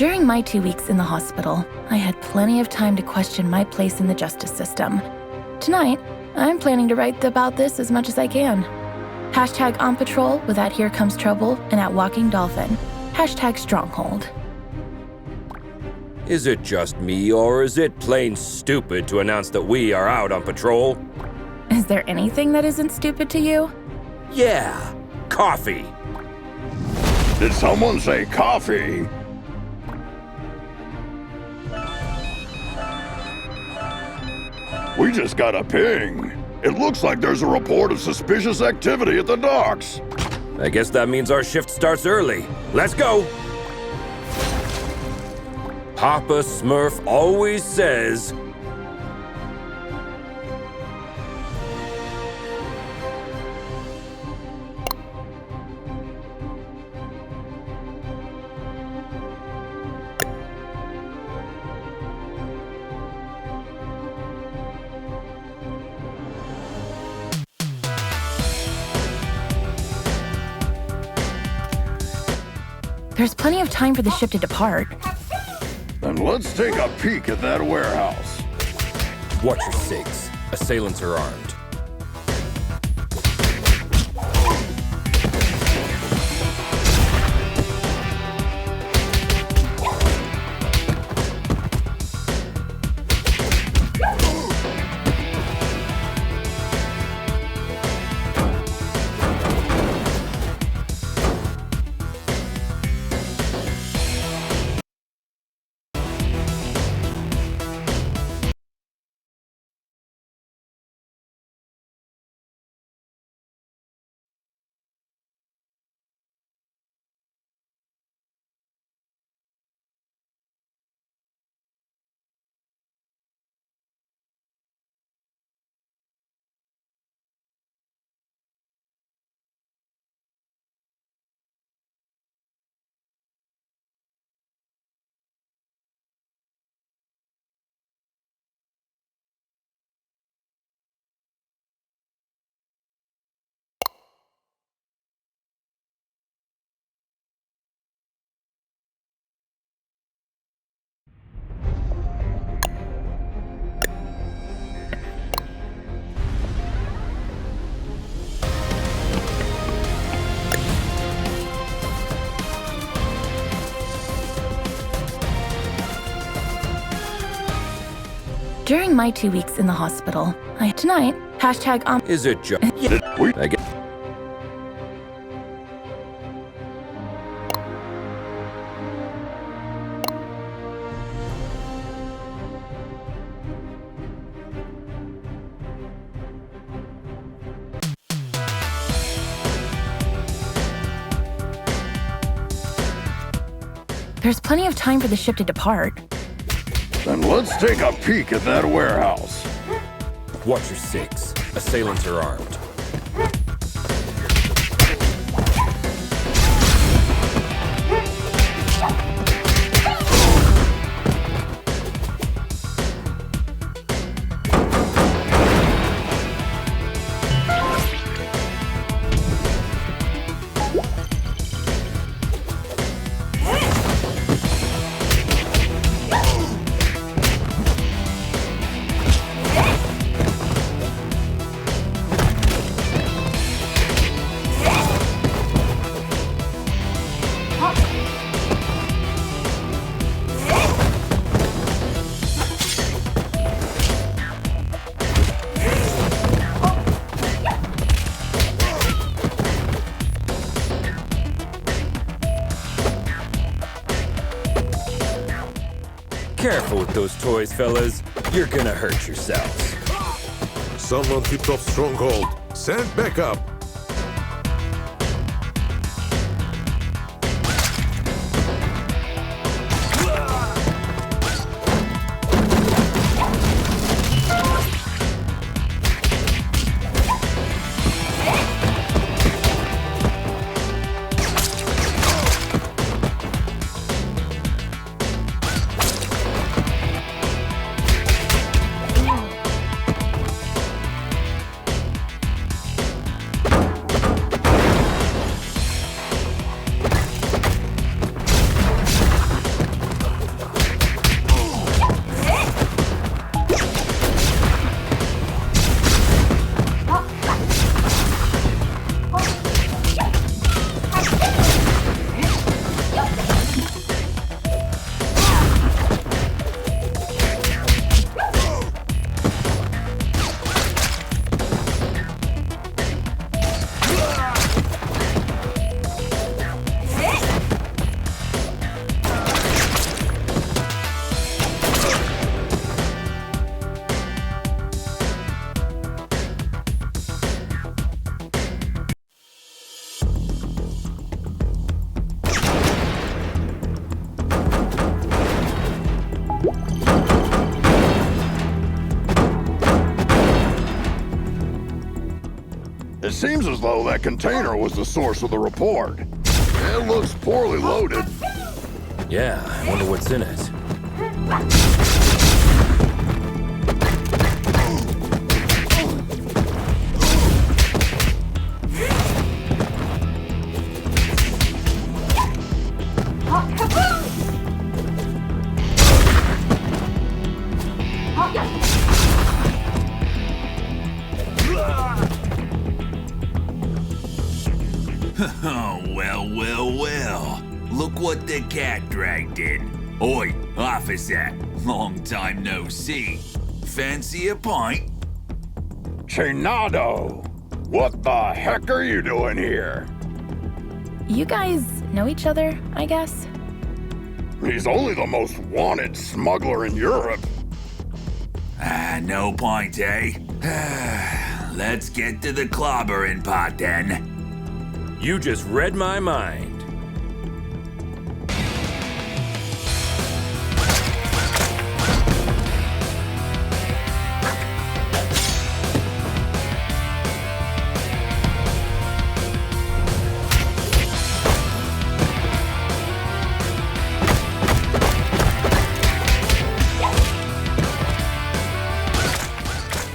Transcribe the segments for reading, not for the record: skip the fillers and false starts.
During my 2 weeks in the hospital, I had plenty of time to question my place in the justice system. Tonight, I'm planning to write about this as much as I can. Hashtag on patrol with at Here Comes Trouble and at Walking Dolphin. Hashtag Stronghold. Is it just me, or is it plain stupid to announce that we are out on patrol? Is there anything that isn't stupid to you? Yeah, coffee. Did someone say coffee? We just got a ping. It looks like there's a report of suspicious activity at the docks. I guess that means our shift starts early. Let's go! Papa Smurf always says... There's plenty of time for the ship to depart. Then let's take a peek at that warehouse. Watch your six. Assailants are armed. During my 2 weeks in the hospital, tonight, hashtag on... Is it just... I guess... There's plenty of time for the ship to depart. Then let's take a peek at that warehouse. Watch your six. Assailants are armed. Careful with those toys, fellas. You're gonna hurt yourselves. Someone tipped off Stronghold. Send backup. It seems as though that container was the source of the report. It looks poorly loaded. Yeah, I wonder what's in it. Oh, well. Look what the cat dragged in. Oi, officer. Long time no see. Fancy a pint? Chinado! What the heck are you doing here? You guys know each other, I guess? He's only the most wanted smuggler in Europe. No point, eh? Let's get to the clobbering pot then. You just read my mind.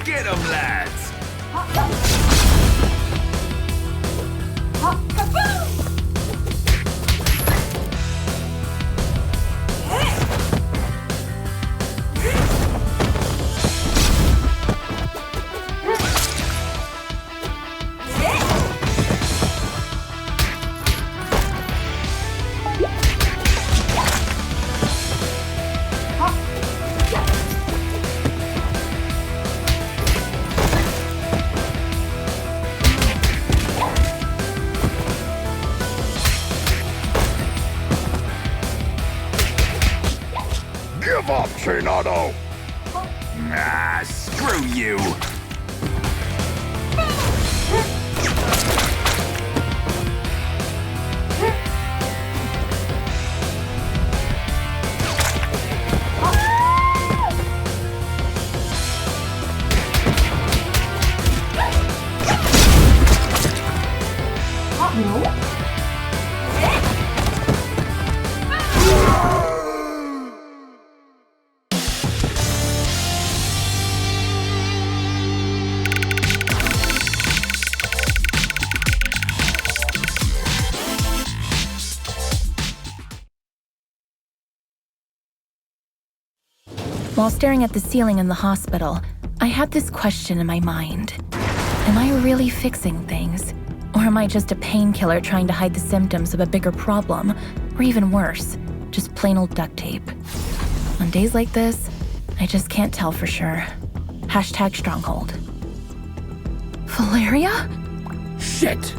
Get 'em, lads! Give up, Chinado! Ah, screw you! While staring at the ceiling in the hospital, I had this question in my mind. Am I really fixing things? Or am I just a painkiller trying to hide the symptoms of a bigger problem? Or even worse, just plain old duct tape? On days like this, I just can't tell for sure. Hashtag stronghold. Valeria? Shit!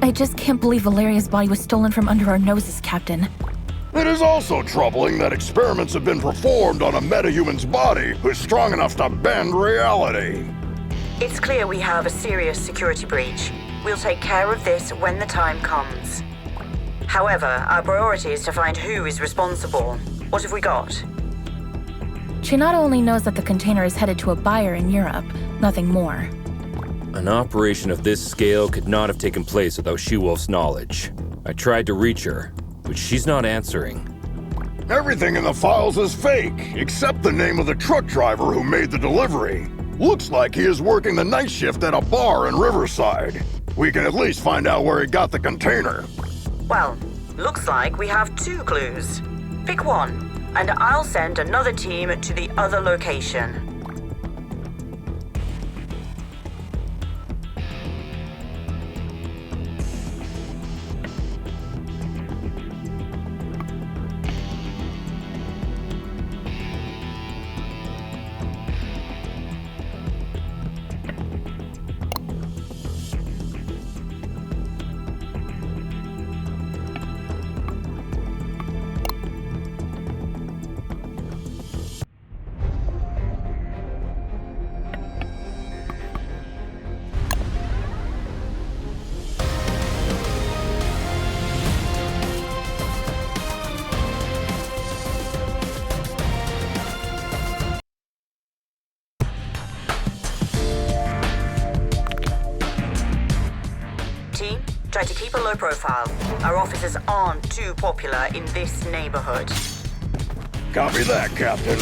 I just can't believe Valeria's body was stolen from under our noses, Captain. It is also troubling that experiments have been performed on a metahuman's body who's strong enough to bend reality. It's clear we have a serious security breach. We'll take care of this when the time comes. However, our priority is to find who is responsible. What have we got? Chinado only knows that the container is headed to a buyer in Europe, nothing more. An operation of this scale could not have taken place without She-Wolf's knowledge. I tried to reach her, but she's not answering. Everything in the files is fake, except the name of the truck driver who made the delivery. Looks like he is working the night shift at a bar in Riverside. We can at least find out where he got the container. Well, looks like we have 2 clues. Pick one, and I'll send another team to the other location. Try to keep a low profile. Our officers aren't too popular in this neighborhood. Copy that, Captain.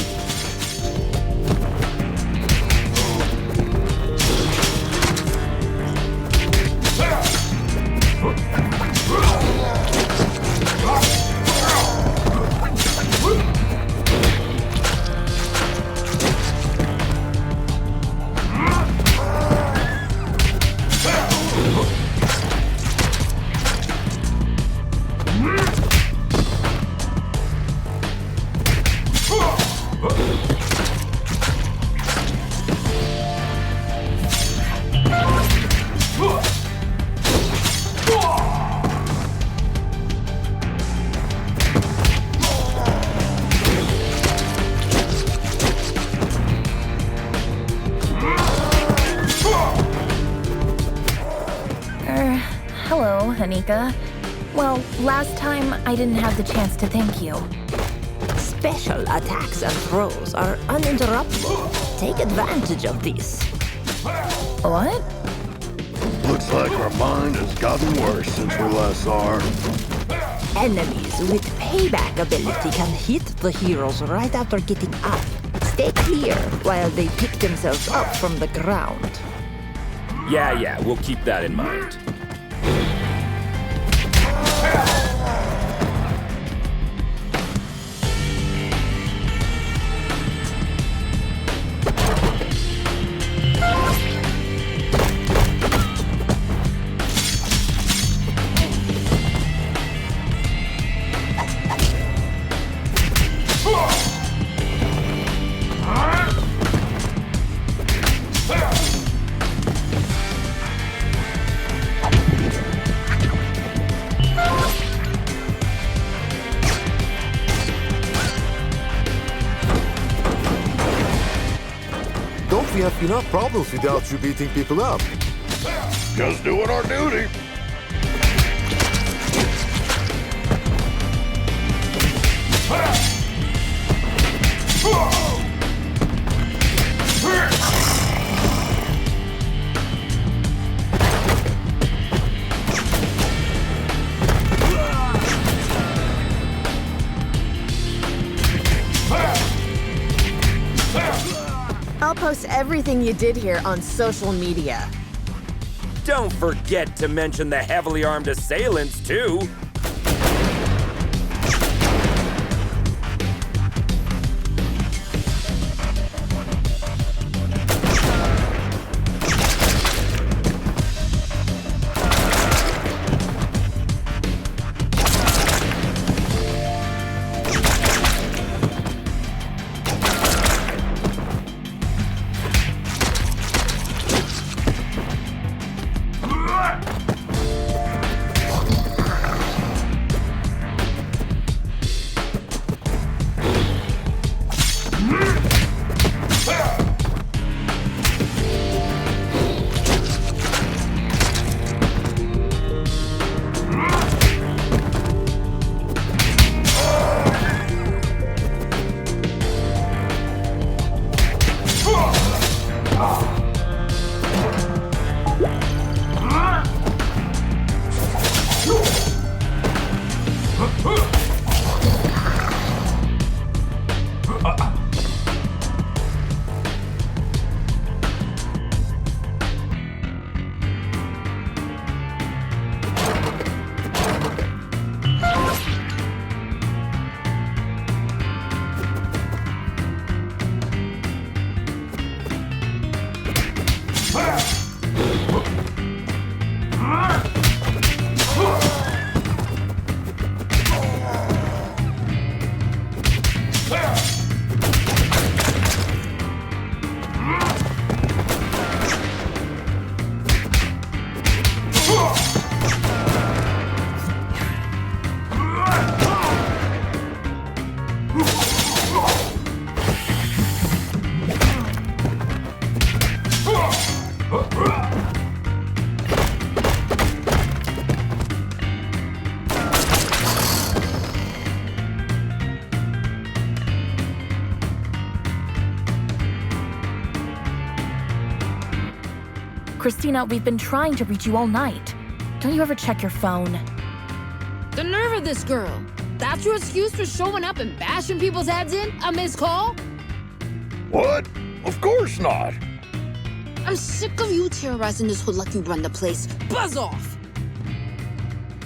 Hello, Anika. Well, last time I didn't have the chance to thank you. Special attacks and throws are uninterruptible. Take advantage of this. What? Looks like our mind has gotten worse since we last saw her. Enemies with payback ability can hit the heroes right after getting up. Stay clear while they pick themselves up from the ground. Yeah, we'll keep that in mind. We have enough problems without you beating people up. Just doing our duty. I'll post everything you did here on social media. Don't forget to mention the heavily armed assailants, too. Christina, we've been trying to reach you all night. don't you ever check your phone? The nerve of this girl. That's your excuse for showing up and bashing people's heads in? A missed call? What? Of course not. I'm sick of you terrorizing this hood like you run the place. Buzz off!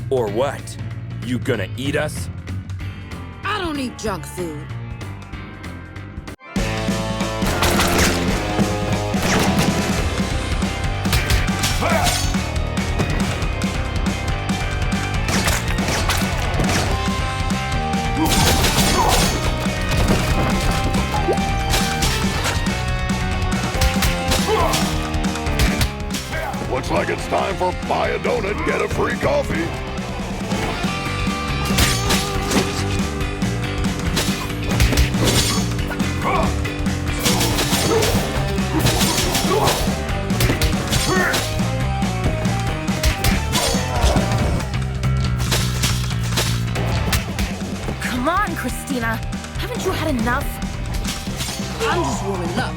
Or what? You gonna eat us? I don't eat junk food. Looks like it's time for buy a donut, get a free coffee. Come on, Christina. Haven't you had enough? I'm just warming up.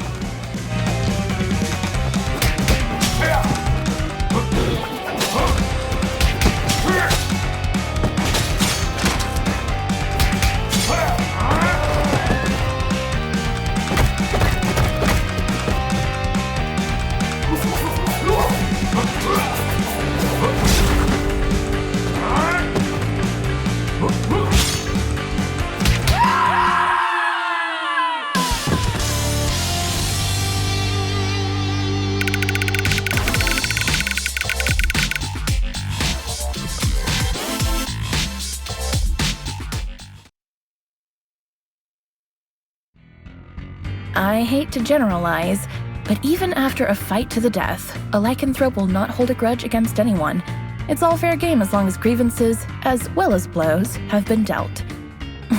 I hate to generalize, but even after a fight to the death, a lycanthrope will not hold a grudge against anyone. It's all fair game as long as grievances, as well as blows, have been dealt.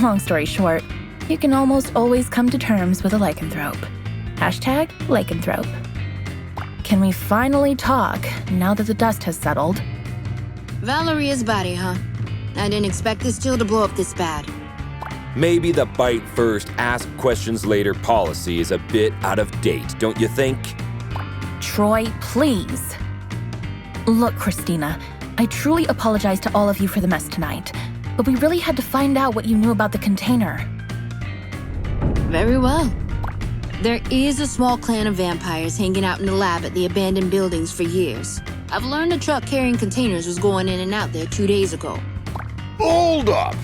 Long story short, you can almost always come to terms with a lycanthrope. Hashtag lycanthrope. Can we finally talk now that the dust has settled? Valeria's body, huh? I didn't expect this deal to blow up this bad. Maybe the bite first, ask questions later policy is a bit out of date, don't you think? Troy, please. Look, Christina, I truly apologize to all of you for the mess tonight, but we really had to find out what you knew about the container. Very well. There is a small clan of vampires hanging out in the lab at the abandoned buildings for years. I've learned a truck carrying containers was going in and out there 2 days ago. Hold up!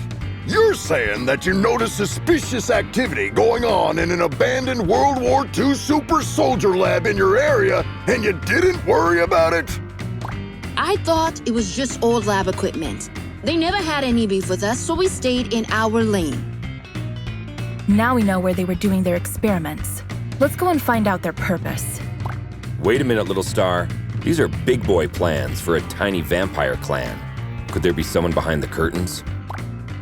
You're saying that you noticed suspicious activity going on in an abandoned World War II super soldier lab in your area, and you didn't worry about it? I thought it was just old lab equipment. They never had any beef with us, so we stayed in our lane. Now we know where they were doing their experiments. Let's go and find out their purpose. Wait a minute, little star. These are big boy plans for a tiny vampire clan. Could there be someone behind the curtains?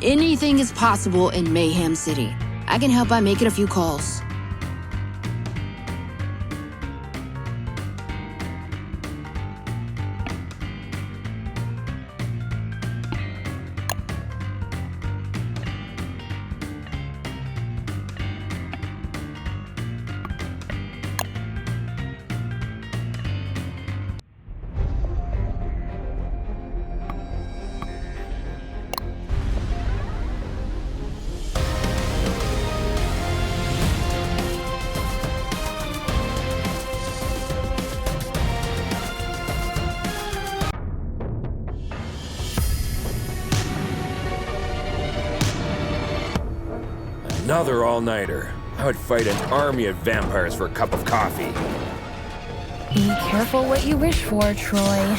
Anything is possible in Mayhem City. I can help by making a few calls. Another all-nighter. I would fight an army of vampires for a cup of coffee. Be careful what you wish for, Troy.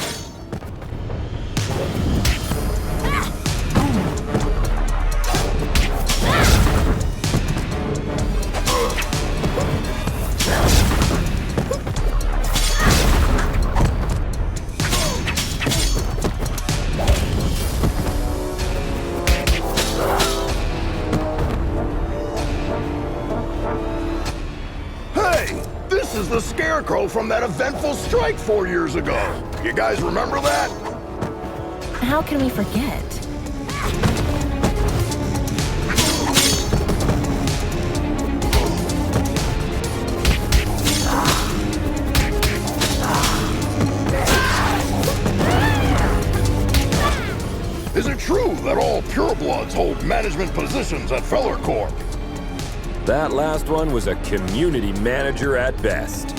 The Scarecrow from that eventful strike 4 years ago. You guys remember that? How can we forget? management positions at Feller Corp. That last one was a community manager at best.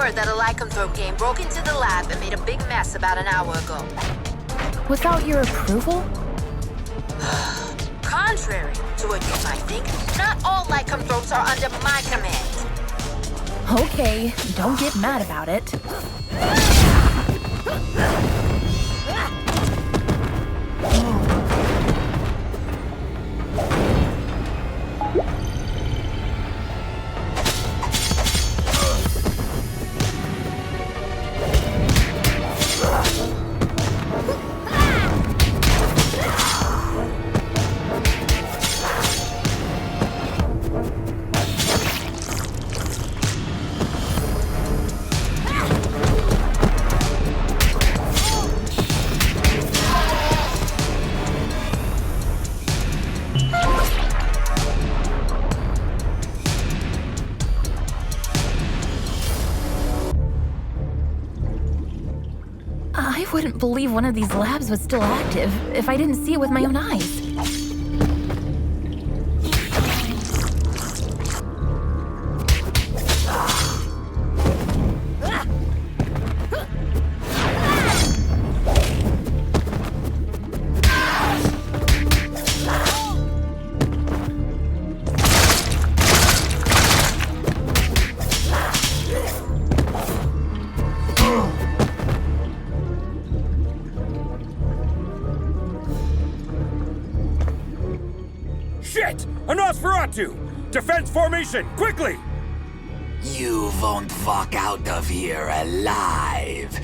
That a lycanthrope game broke into the lab and made a big mess about an hour ago. Without your approval? Contrary to what you might think, not all lycanthropes are under my command. Okay, don't get mad about it. I wouldn't believe one of these labs was still active if I didn't see it with my own eyes. Shit! A Nosferatu! Defense formation, quickly! You won't walk out of here alive.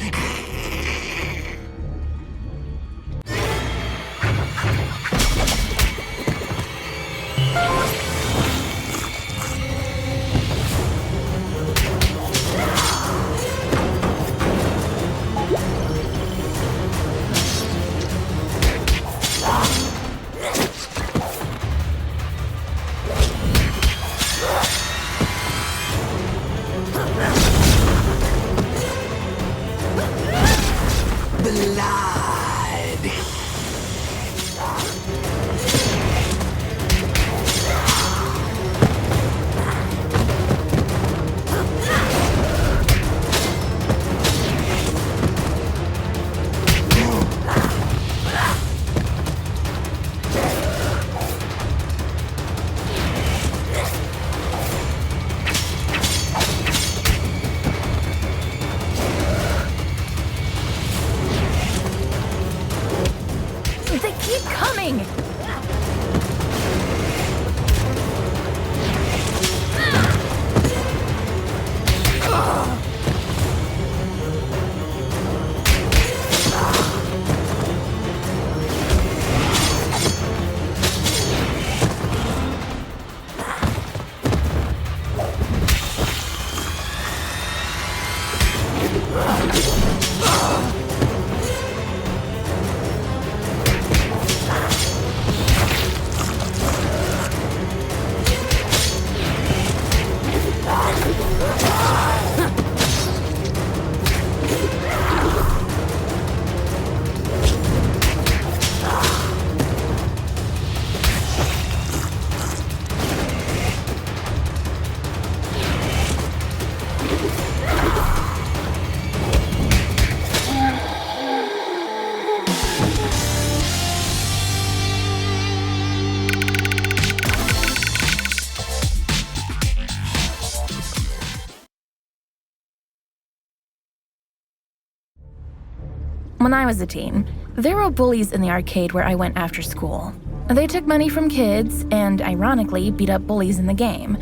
When I was a teen, there were bullies in the arcade where I went after school. They took money from kids and, ironically, beat up bullies in the game.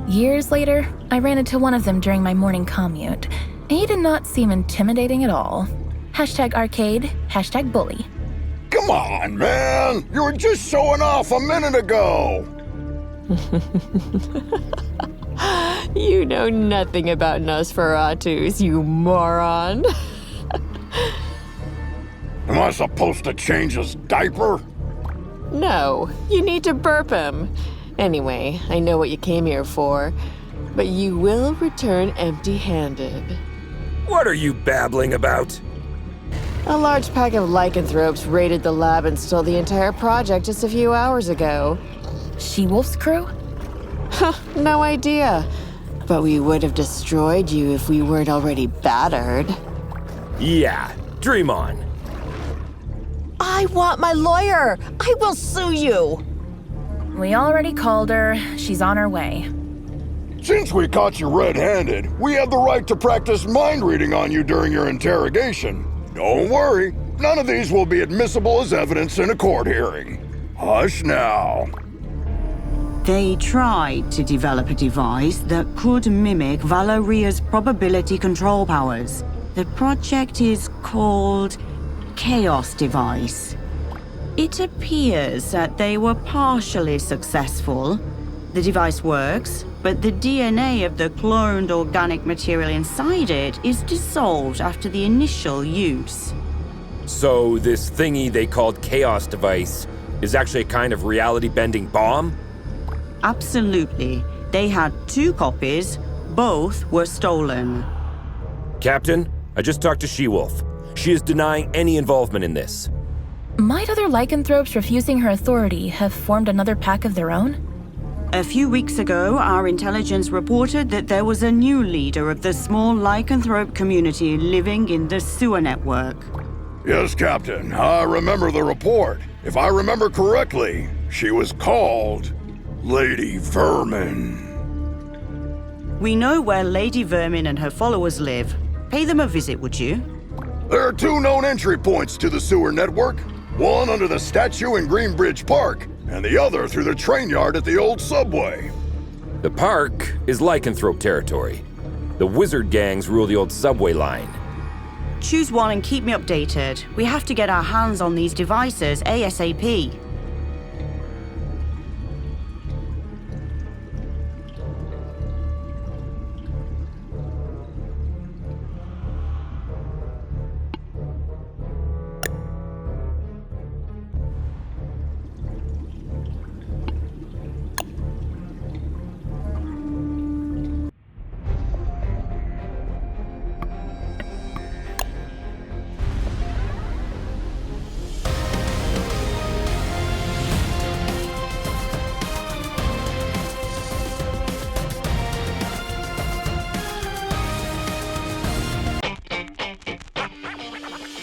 Years later, I ran into one of them during my morning commute. He did not seem intimidating at all. #arcade, #bully. Come on, man! You were just showing off a minute ago! You know nothing about Nosferatus, you moron. Am I supposed to change his diaper? No, you need to burp him. Anyway, I know what you came here for, but you will return empty-handed. What are you babbling about? A large pack of lycanthropes raided the lab and stole the entire project just a few hours ago. She-Wolf's crew? No idea. But we would have destroyed you if we weren't already battered. Yeah, dream on. I want my lawyer! I will sue you! We already called her. She's on her way. Since we caught you red-handed, we have the right to practice mind reading on you during your interrogation. Don't worry, none of these will be admissible as evidence in a court hearing. Hush now. They tried to develop a device that could mimic Valeria's probability control powers. The project is called Chaos Device. It appears that they were partially successful. The device works, but the DNA of the cloned organic material inside it is dissolved after the initial use. So this thingy they called Chaos Device is actually a kind of reality-bending bomb? Absolutely. They had 2 copies. Both were stolen. Captain, I just talked to She-Wolf. She is denying any involvement in this. Might other lycanthropes refusing her authority have formed another pack of their own? A few weeks ago, our intelligence reported that there was a new leader of the small lycanthrope community living in the sewer network. Yes, Captain, I remember the report. If I remember correctly, she was called Lady Vermin. We know where Lady Vermin and her followers live. Pay them a visit, would you? There are 2 known entry points to the sewer network. One under the statue in Greenbridge Park, and the other through the train yard at the old subway. The park is lycanthrope territory. The wizard gangs rule the old subway line. Choose one and keep me updated. We have to get our hands on these devices ASAP.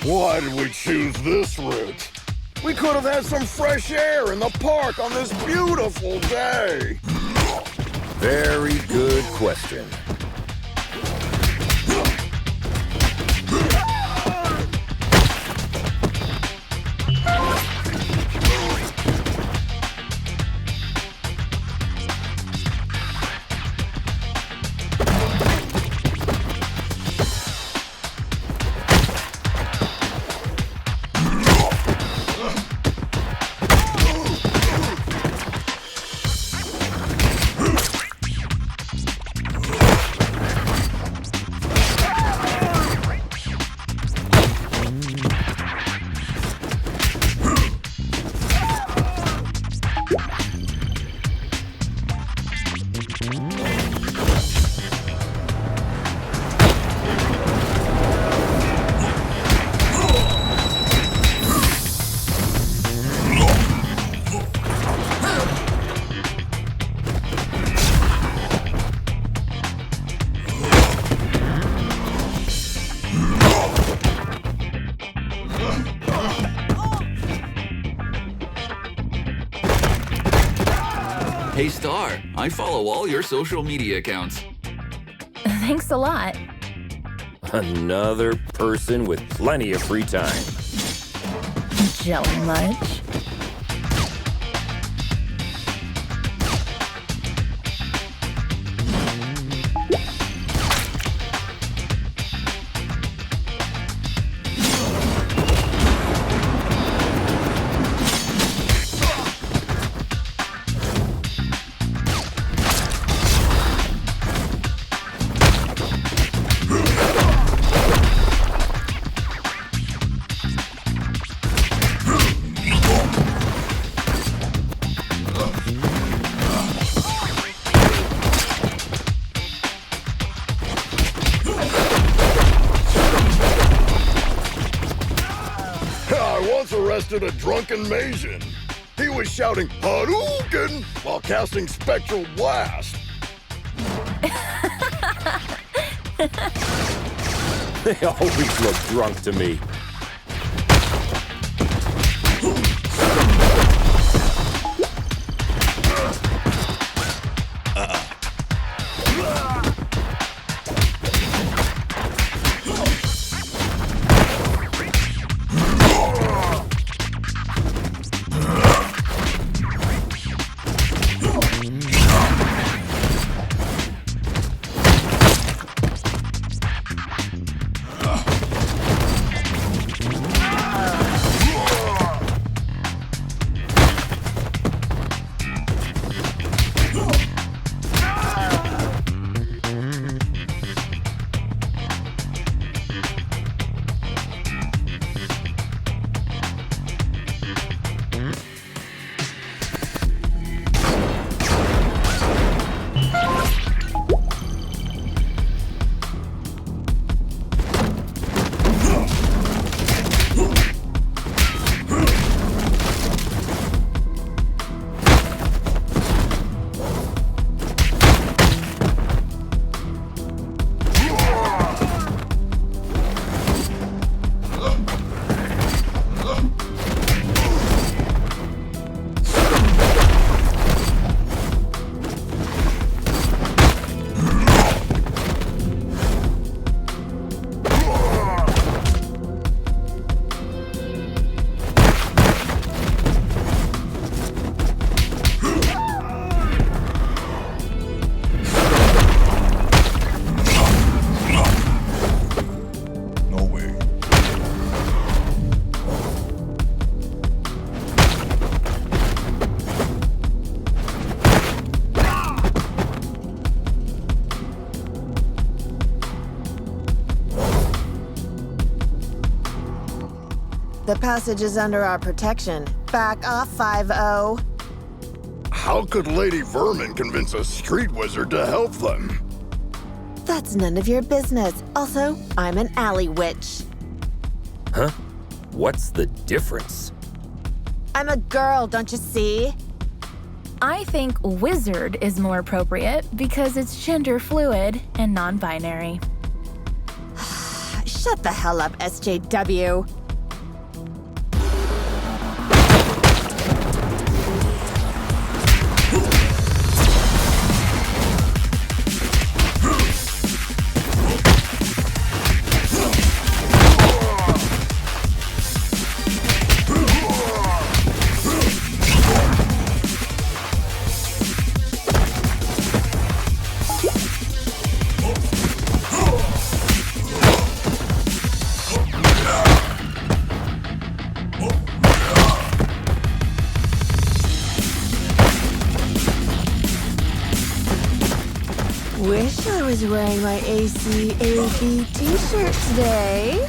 Why did we choose this route? We could have had some fresh air in the park on this beautiful day. Very good question. Hey Star, I follow all your social media accounts. Thanks a lot. Another person with plenty of free time. Jelly much? Arrested a drunken Mason. He was shouting Hadouken while casting spectral blast. They always look drunk to me. The passage is under our protection. Back off, 5-0. How could Lady Vermin convince a street wizard to help them? That's none of your business. Also, I'm an alley witch. Huh? What's the difference? I'm a girl, don't you see? I think wizard is more appropriate because it's gender fluid and non-binary. Shut the hell up, SJW. Wish I was wearing my ACAB t-shirt today.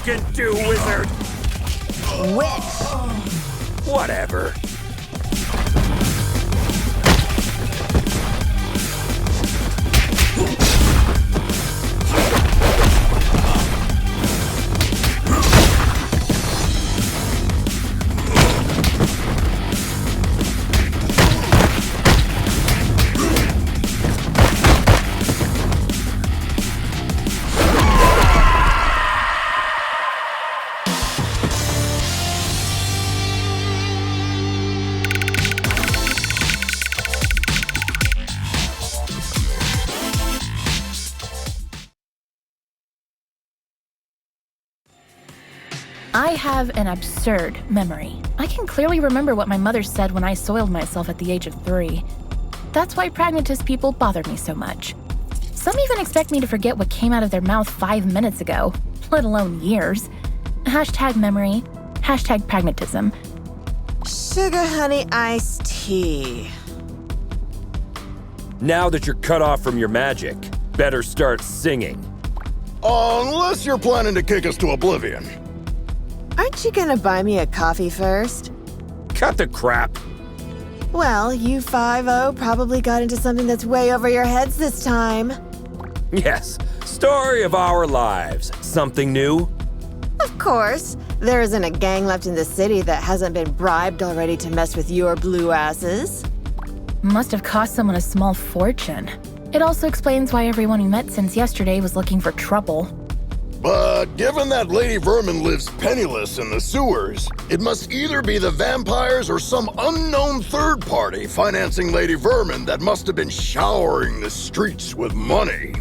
Can do, wizard! Witch! Whatever. I have an absurd memory. I can clearly remember what my mother said when I soiled myself at the age of 3. That's why pragmatist people bother me so much. Some even expect me to forget what came out of their mouth 5 minutes ago, let alone years. Hashtag memory, hashtag pragmatism. Sugar honey iced tea. Now that you're cut off from your magic, better start singing. Unless you're planning to kick us to oblivion. Aren't you gonna buy me a coffee first? Cut the crap. Well, you 5-0 probably got into something that's way over your heads this time. Yes, story of our lives. Something new? Of course. There isn't a gang left in the city that hasn't been bribed already to mess with your blue asses. Must have cost someone a small fortune. It also explains why everyone we met since yesterday was looking for trouble. But given that Lady Vermin lives penniless in the sewers, it must either be the vampires or some unknown third party financing Lady Vermin that must have been showering the streets with money.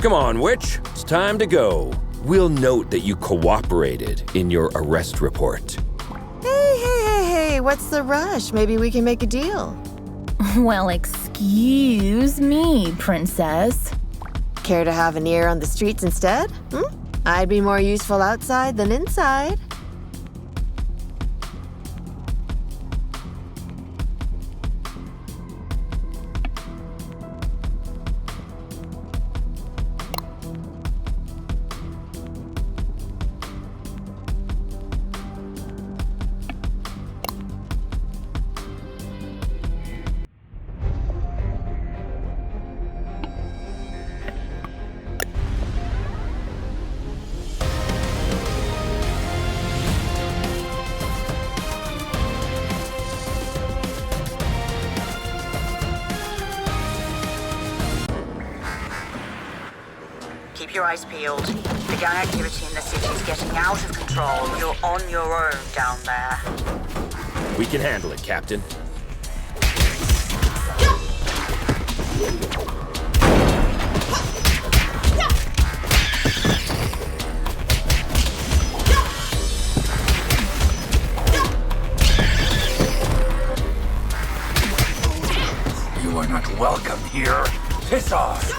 Come on, witch. It's time to go. We'll note that you cooperated in your arrest report. Hey, what's the rush? Maybe we can make a deal. Well, excuse me, princess. Care to have an ear on the streets instead? I'd be more useful outside than inside. Keep your eyes peeled. The gang activity in the city is getting out of control. You're on your own down there. We can handle it, Captain. You are not welcome here. Piss off!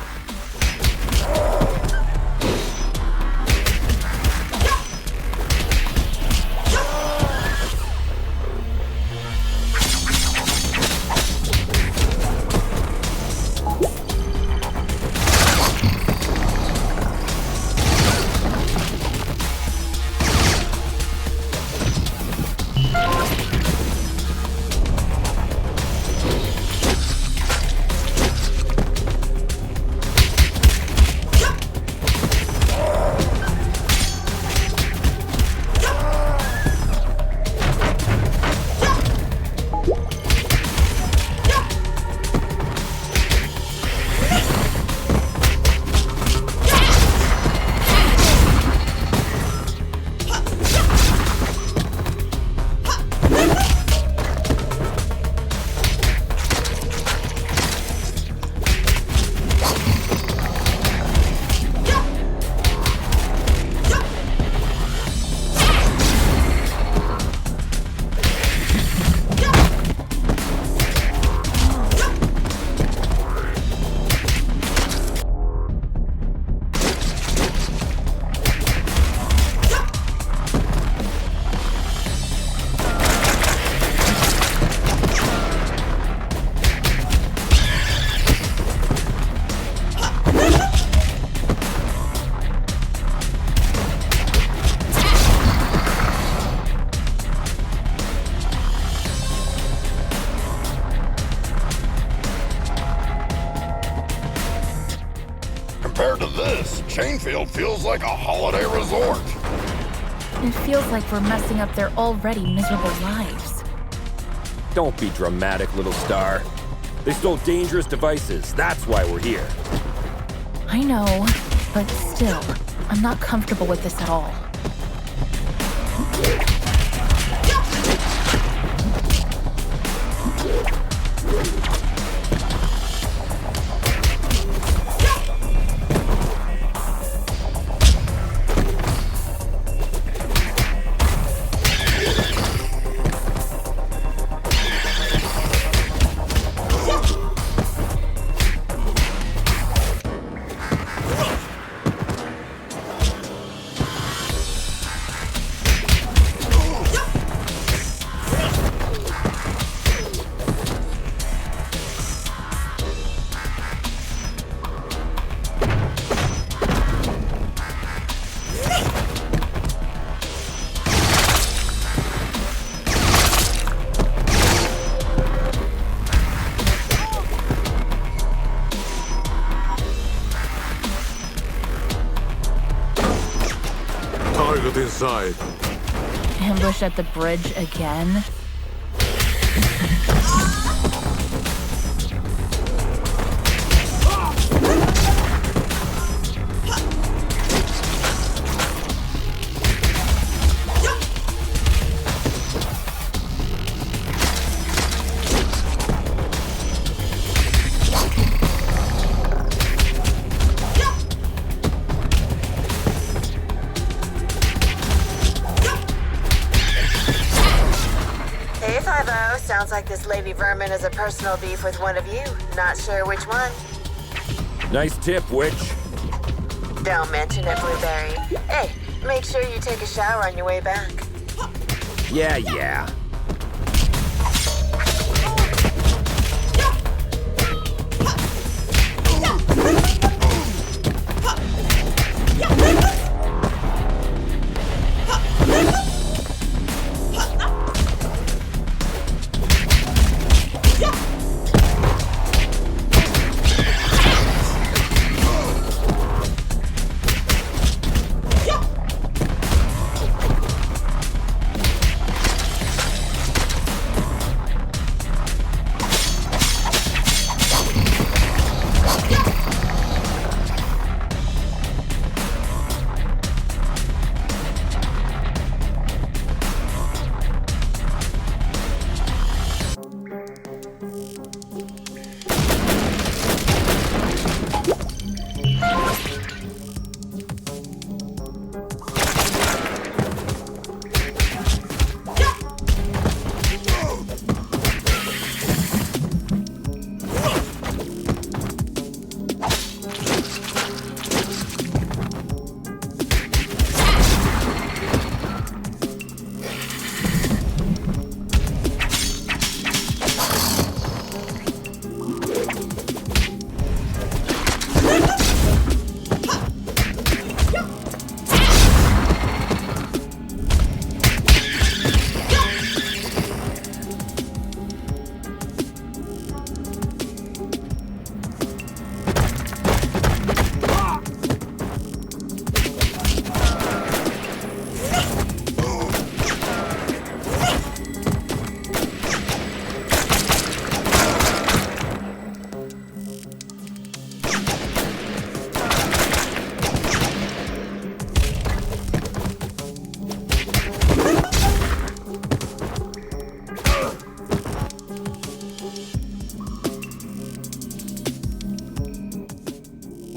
Compared to this, Chainfield feels like a holiday resort. It feels like we're messing up their already miserable lives. Don't be dramatic, little star. They stole dangerous devices. That's why we're here. I know, but still, I'm not comfortable with this at all. inside. Ambush at the bridge again? Sounds like this Lady Vermin has a personal beef with one of you. Not sure which one. Nice tip, witch. Don't mention it, Blueberry. Hey, make sure you take a shower on your way back. Yeah.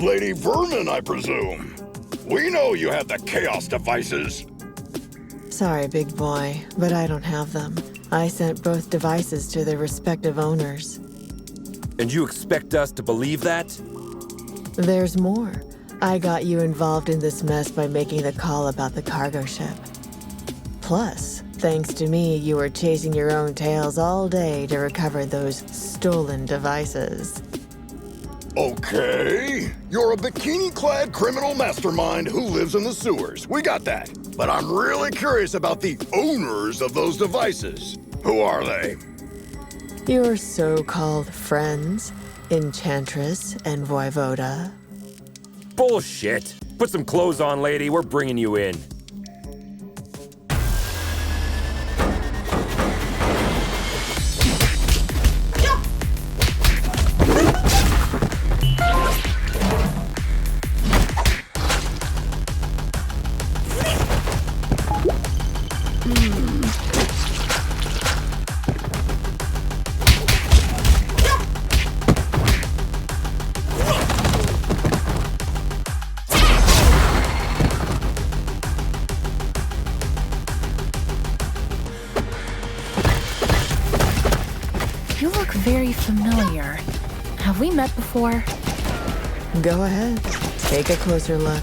Lady Vermin, I presume. We know you have the Chaos devices. Sorry, big boy, but I don't have them. I sent both devices to their respective owners. And you expect us to believe that? There's more. I got you involved in this mess by making the call about the cargo ship. Plus, thanks to me, you were chasing your own tails all day to recover those stolen devices. Okay, you're a bikini-clad criminal mastermind who lives in the sewers. We got that. But I'm really curious about the owners of those devices. Who are they? Your so-called friends, Enchantress and Voivoda. Bullshit. Put some clothes on, lady. We're bringing you in. You look very familiar. Have we met before? Go ahead. Take a closer look.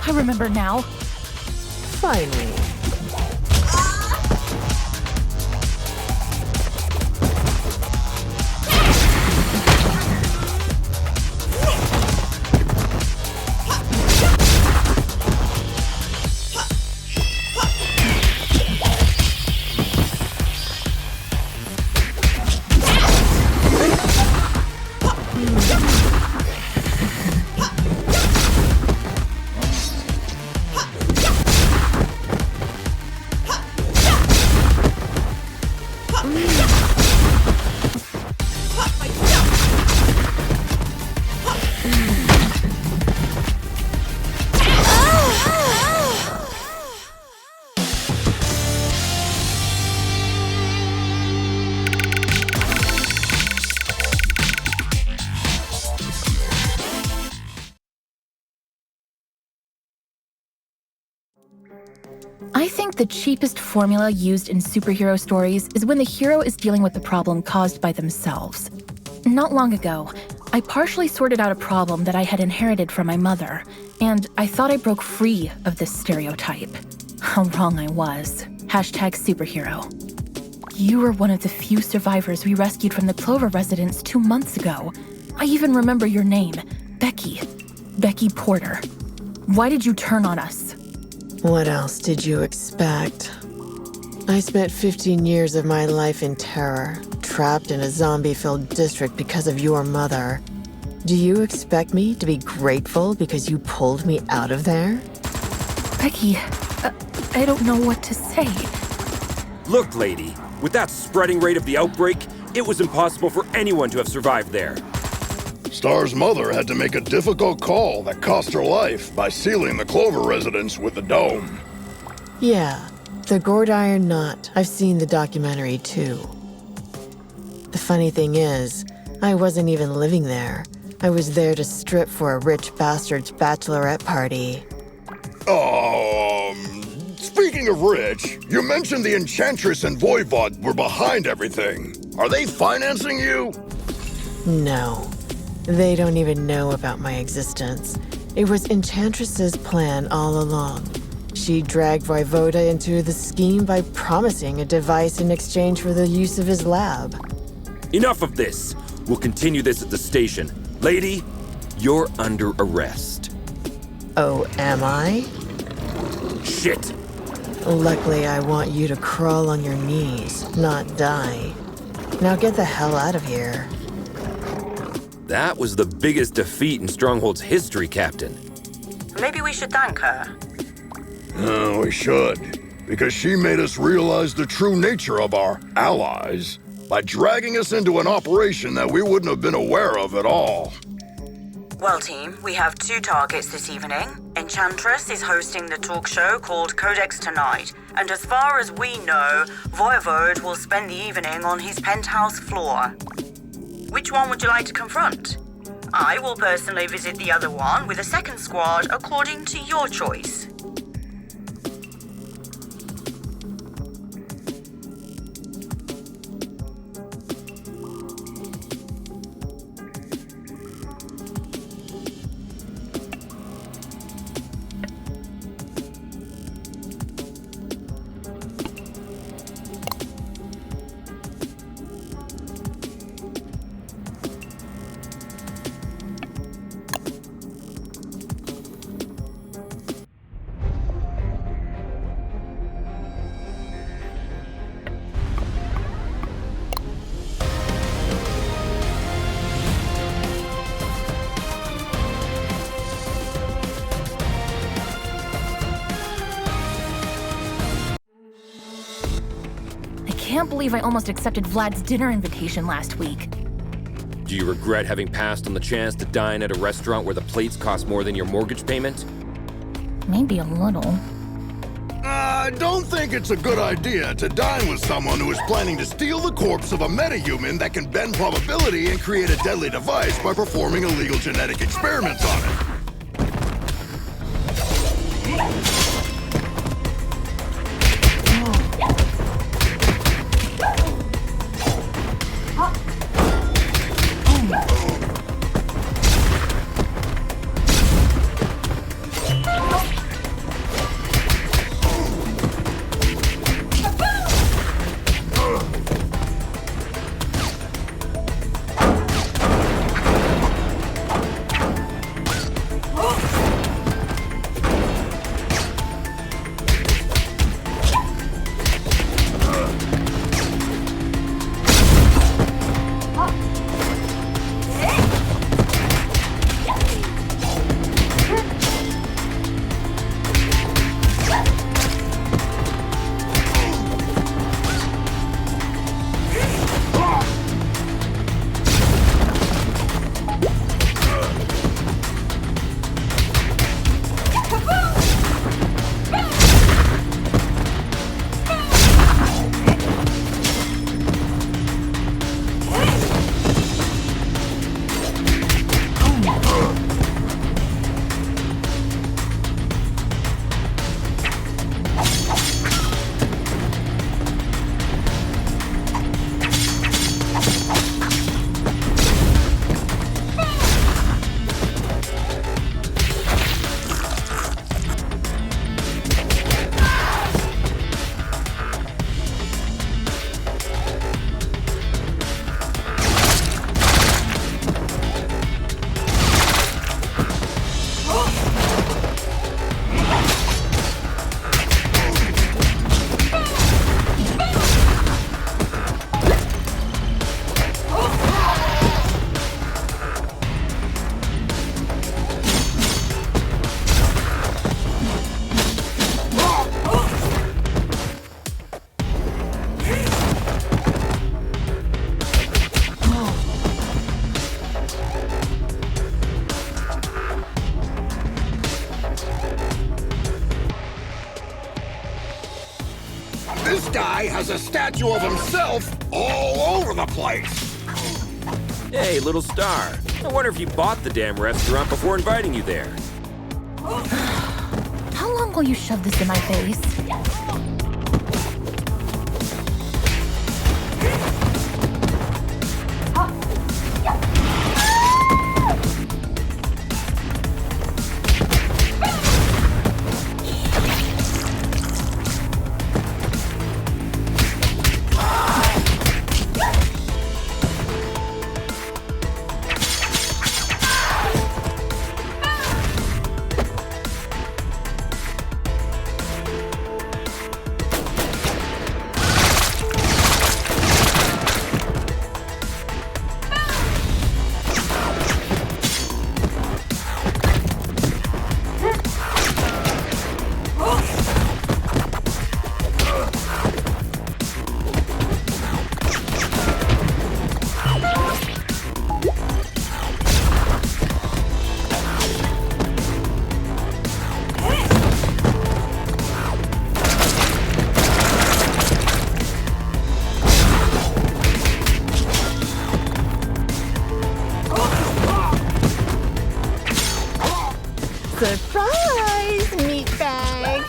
I remember now. Finally. I think the cheapest formula used in superhero stories is when the hero is dealing with the problem caused by themselves. Not long ago, I partially sorted out a problem that I had inherited from my mother, and I thought I broke free of this stereotype. How wrong I was. #superhero. You were one of the few survivors we rescued from the Clover residence 2 months ago. I even remember your name, Becky. Becky Porter. Why did you turn on us? What else did you expect? I spent 15 years of my life in terror, trapped in a zombie-filled district because of your mother. Do you expect me to be grateful because you pulled me out of there? Becky, I don't know what to say. Look, lady, with that spreading rate of the outbreak, it was impossible for anyone to have survived there. Star's mother had to make a difficult call that cost her life by sealing the Clover residence with a dome. Yeah, the gourd iron knot. I've seen the documentary too. The funny thing is, I wasn't even living there. I was there to strip for a rich bastard's bachelorette party. Speaking of rich, you mentioned the Enchantress and Voivod were behind everything. Are they financing you? No. They don't even know about my existence. It was Enchantress's plan all along. She dragged Voivoda into the scheme by promising a device in exchange for the use of his lab. Enough of this. We'll continue this at the station. Lady, you're under arrest. Oh, am I? Shit! Luckily, I want you to crawl on your knees, not die. Now get the hell out of here. That was the biggest defeat in Stronghold's history, Captain. Maybe we should thank her. We should, because she made us realize the true nature of our allies by dragging us into an operation that we wouldn't have been aware of at all. Well, team, we have 2 targets this evening. Enchantress is hosting the talk show called Codex Tonight, and as far as we know, Voivod will spend the evening on his penthouse floor. Which one would you like to confront? I will personally visit the other one with a second squad according to your choice. I can't believe I almost accepted Vlad's dinner invitation last week. Do you regret having passed on the chance to dine at a restaurant where the plates cost more than your mortgage payment? Maybe a little. I don't think it's a good idea to dine with someone who is planning to steal the corpse of a metahuman that can bend probability and create a deadly device by performing illegal genetic experiments on it. guy has a statue of himself all over the place. Hey, little star. I wonder if you bought the damn restaurant before inviting you there. How long will you shove this in my face? Surprise, meatbag!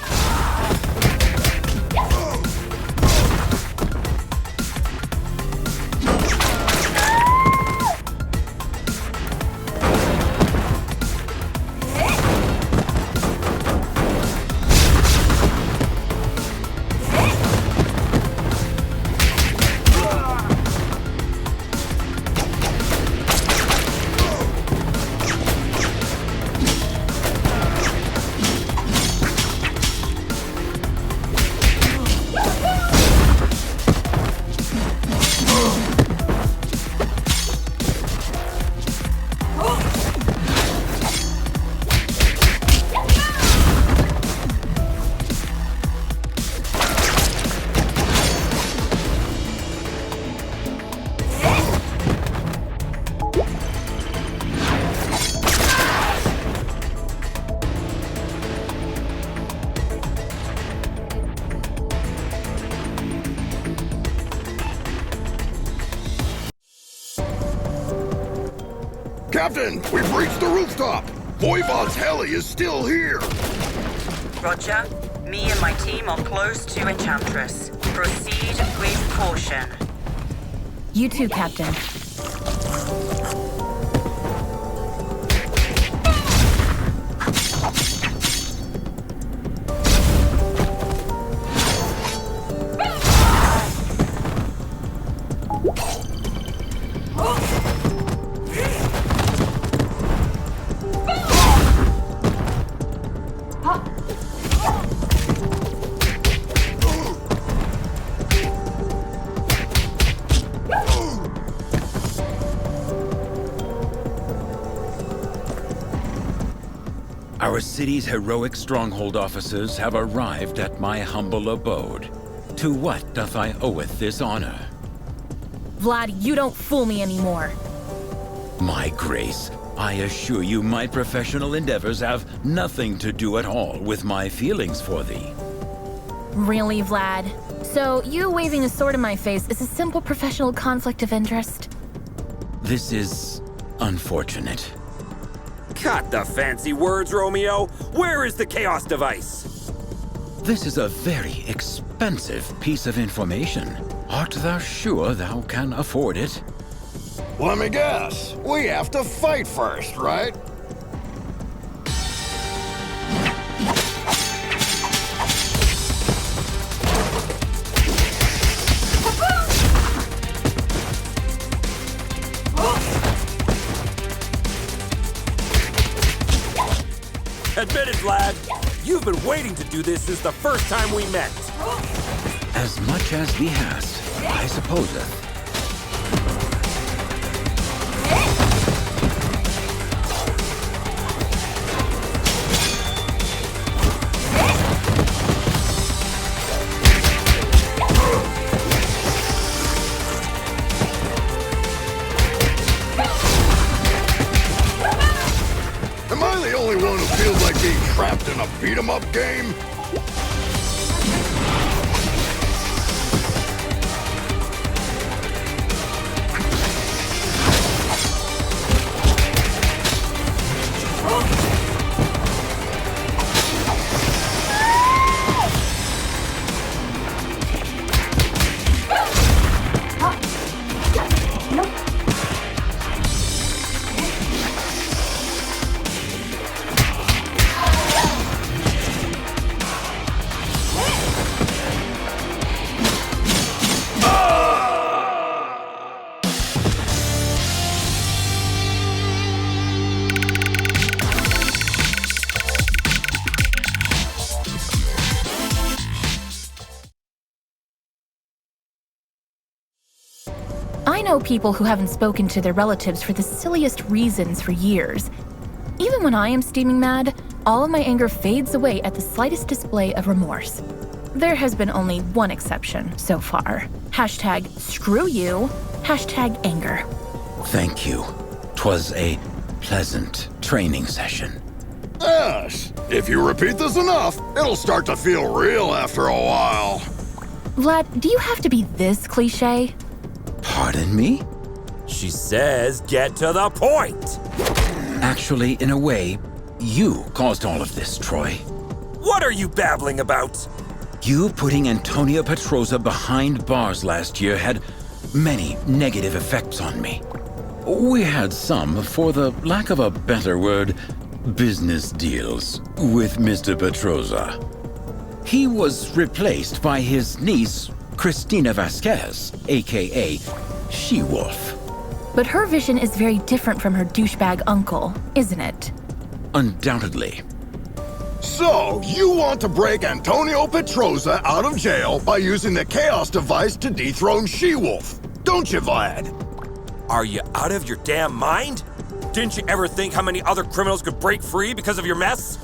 Captain, we've reached the rooftop. Voivod's heli is still here. Roger. Me and my team are close to Enchantress. Proceed with caution. You too, Captain. Our city's heroic stronghold officers have arrived at my humble abode. To what doth I oweth this honor? Vlad, you don't fool me anymore. My grace, I assure you my professional endeavors have nothing to do at all with my feelings for thee. Really, Vlad? So, you waving a sword in my face is a simple professional conflict of interest? This is unfortunate. Cut the fancy words, Romeo! Where is the chaos device? This is a very expensive piece of information. Art thou sure thou can afford it? Let me guess. We have to fight first, right? Admit it, Vlad. You've been waiting to do this since the first time we met. As much as thee hast, I supposeth. Am I the only one who feels like being trapped in a beat-em-up game? I know people who haven't spoken to their relatives for the silliest reasons for years. Even when I am steaming mad, all of my anger fades away at the slightest display of remorse. There has been only one exception so far. Hashtag screw you, hashtag anger. Thank you. 'Twas a pleasant training session. Yes, if you repeat this enough, it'll start to feel real after a while. Vlad, do you have to be this cliche? Pardon me? She says get to the point! Actually, in a way, you caused all of this, Troy. What are you babbling about? You putting Antonio Petroza behind bars last year had many negative effects on me. We had some, for the lack of a better word, business deals with Mr. Petroza. He was replaced by his niece, Cristina Vasquez, aka She-Wolf. But her vision is very different from her douchebag uncle, isn't it? Undoubtedly. So, you want to break Antonio Petroza out of jail by using the Chaos device to dethrone She-Wolf, don't you, Vlad? Are you out of your damn mind? Didn't you ever think how many other criminals could break free because of your mess?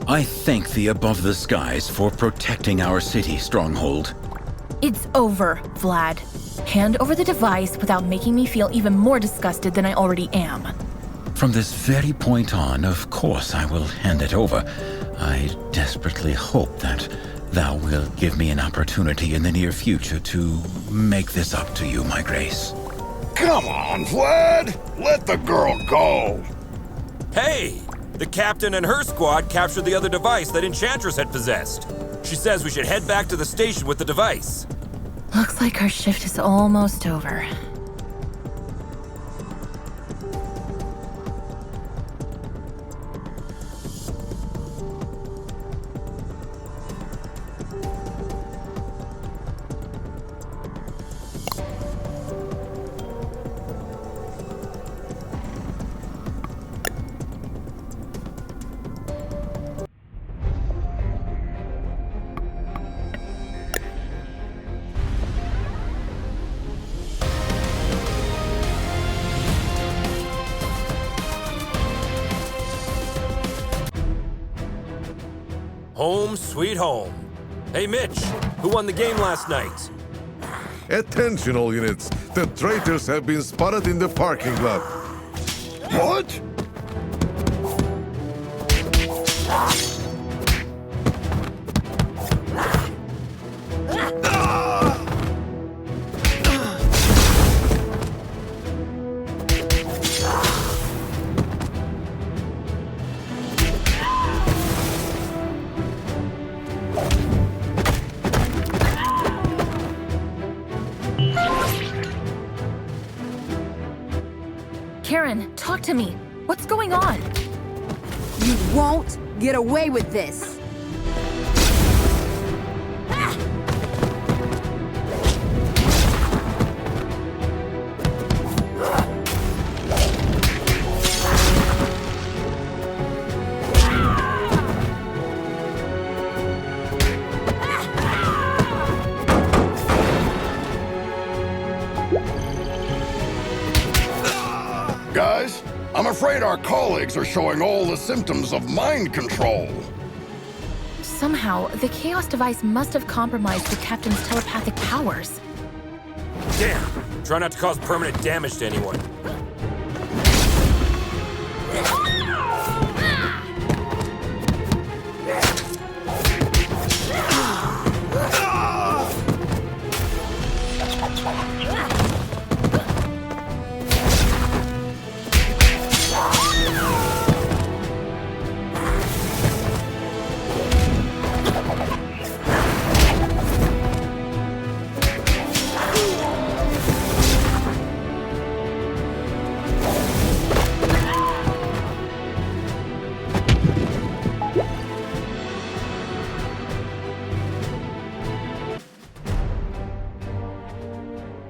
I thank the above the skies for protecting our city, Stronghold. It's over, Vlad. Hand over the device without making me feel even more disgusted than I already am. From this very point on, of course I will hand it over. I desperately hope that thou wilt give me an opportunity in the near future to make this up to you, my grace. Come on, Vlad! Let the girl go! Hey! The captain and her squad captured the other device that Enchantress had possessed. She says we should head back to the station with the device. Looks like our shift is almost over. Home sweet home. Hey Mitch, who won the game last night? Attention all units. The traitors have been spotted in the parking lot. What? Karen, talk to me. What's going on? You won't get away with this. Guys, I'm afraid our colleagues are showing all the symptoms of mind control. Somehow, the Chaos device must have compromised the Captain's telepathic powers. Damn! Try not to cause permanent damage to anyone.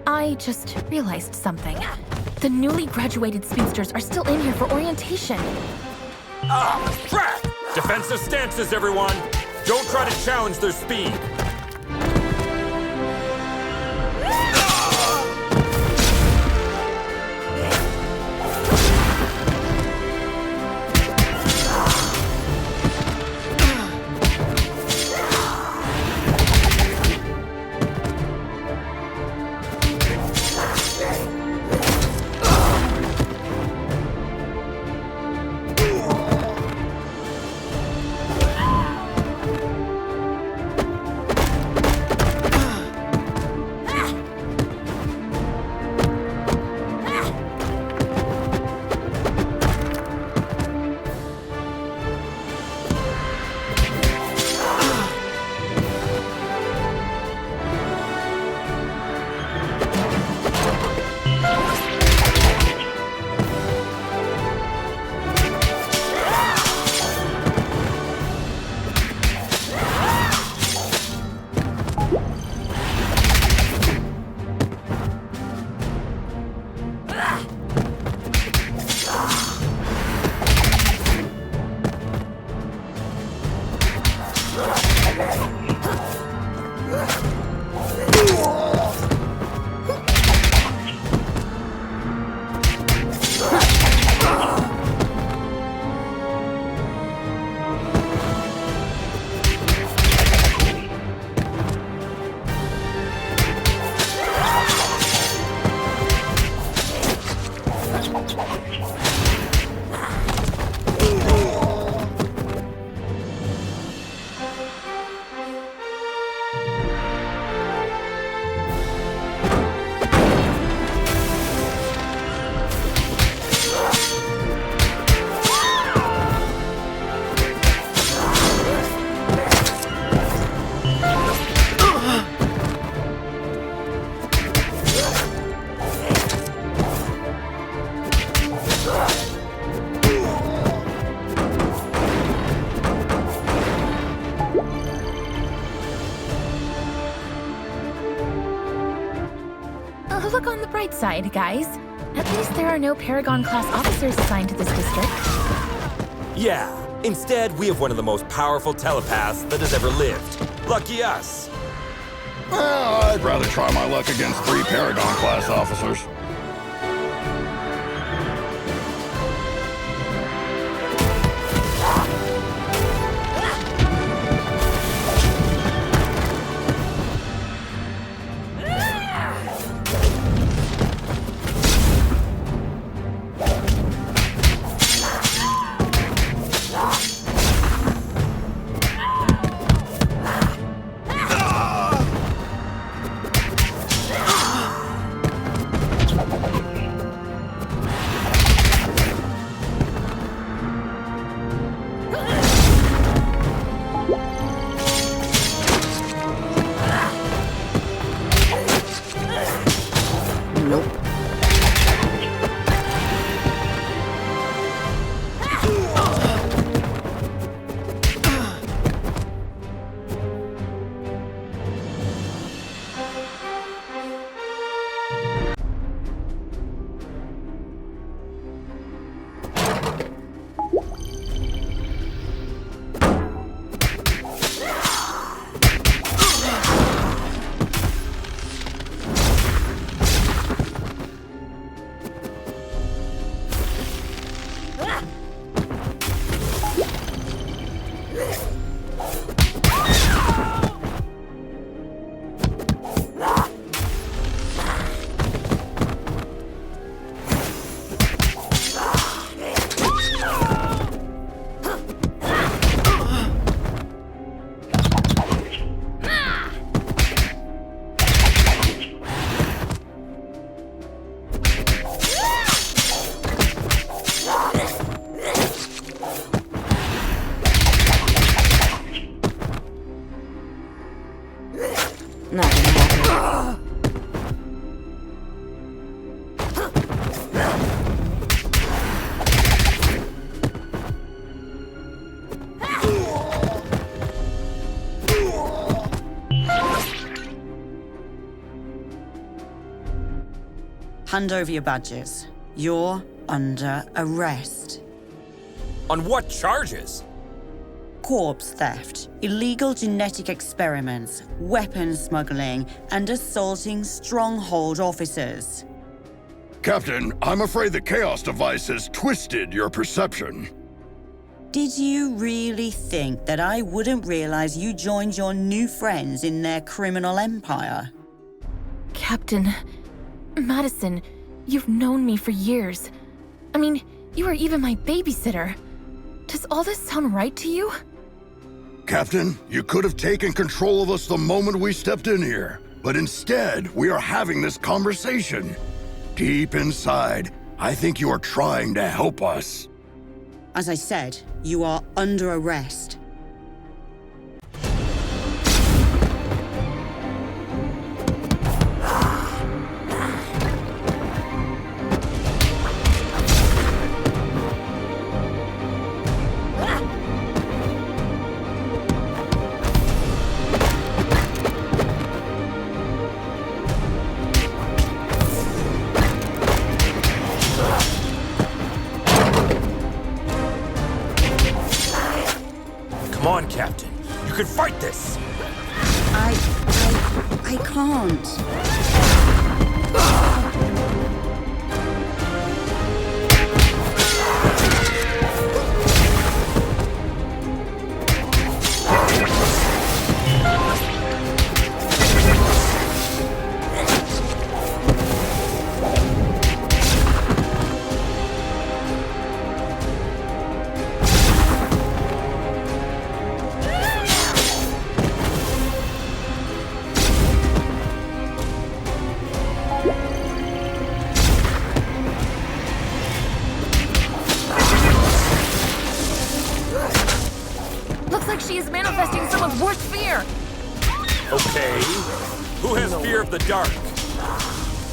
I just realized something. The newly graduated speedsters are still in here for orientation. Ah, crap! Defensive stances, everyone! Don't try to challenge their speed! look on the bright side, guys. At least there are no Paragon-class officers assigned to this district. Yeah, instead we have one of the most powerful telepaths that has ever lived. Lucky us. Well, I'd rather try my luck against 3 Paragon-class officers. Hand over your badges. You're under arrest. On what charges? Corpse theft, illegal genetic experiments, weapons smuggling, and assaulting Stronghold officers. Captain, I'm afraid the Chaos device has twisted your perception. Did you really think that I wouldn't realize you joined your new friends in their criminal empire? Captain, Madison, you've known me for years. I mean, you were even my babysitter. Does all this sound right to you? Captain, you could have taken control of us the moment we stepped in here. But instead, we are having this conversation. Deep inside, I think you are trying to help us. As I said, you are under arrest. Come on, Captain. You can fight this! I can't. Looks like she is manifesting someone's worst fear. Okay. Who has fear of the dark?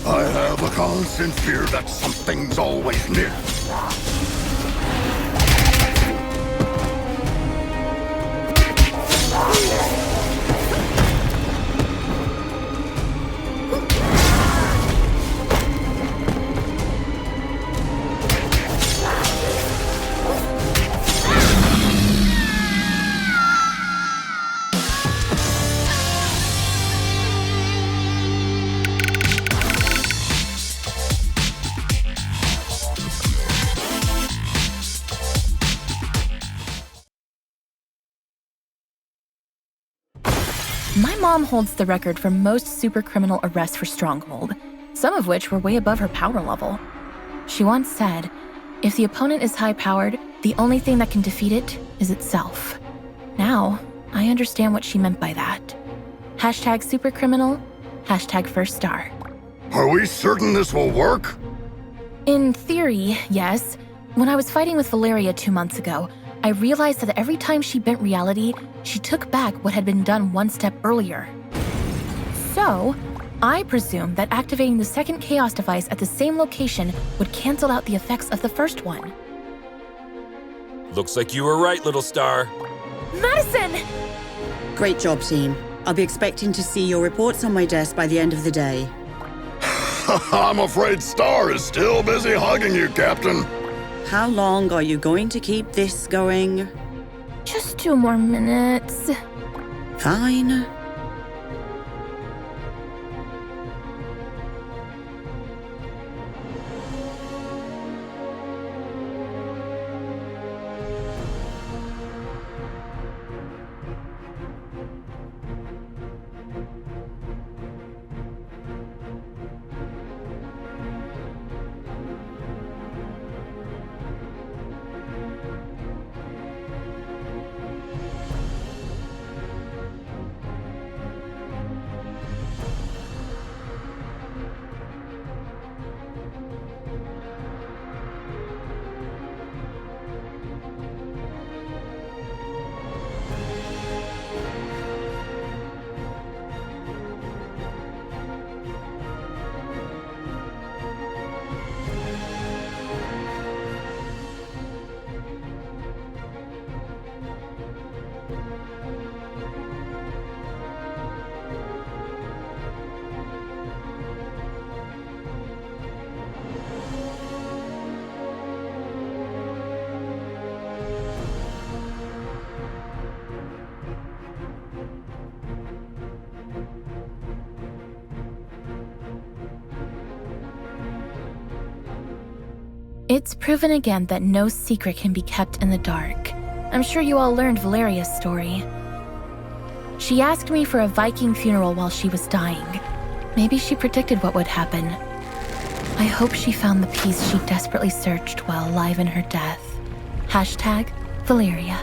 I have a constant fear that something's always near. My mom holds the record for most supercriminal arrests for Stronghold, some of which were way above her power level. She once said, if the opponent is high-powered, the only thing that can defeat it is itself. Now, I understand what she meant by that. Hashtag supercriminal, hashtag first star. Are we certain this will work? In theory, yes. When I was fighting with Valeria 2 months ago, I realized that every time she bent reality, she took back what had been done one step earlier. So, I presume that activating the second chaos device at the same location would cancel out the effects of the first one. Looks like you were right, little star. Madison! Great job, team. I'll be expecting to see your reports on my desk by the end of the day. I'm afraid Star is still busy hugging you, Captain. How long are you going to keep this going? Just 2 more minutes. Fine. It's proven again that no secret can be kept in the dark. I'm sure you all learned Valeria's story. She asked me for a Viking funeral while she was dying. Maybe she predicted what would happen. I hope she found the peace she desperately searched while alive in her death. Hashtag Valeria.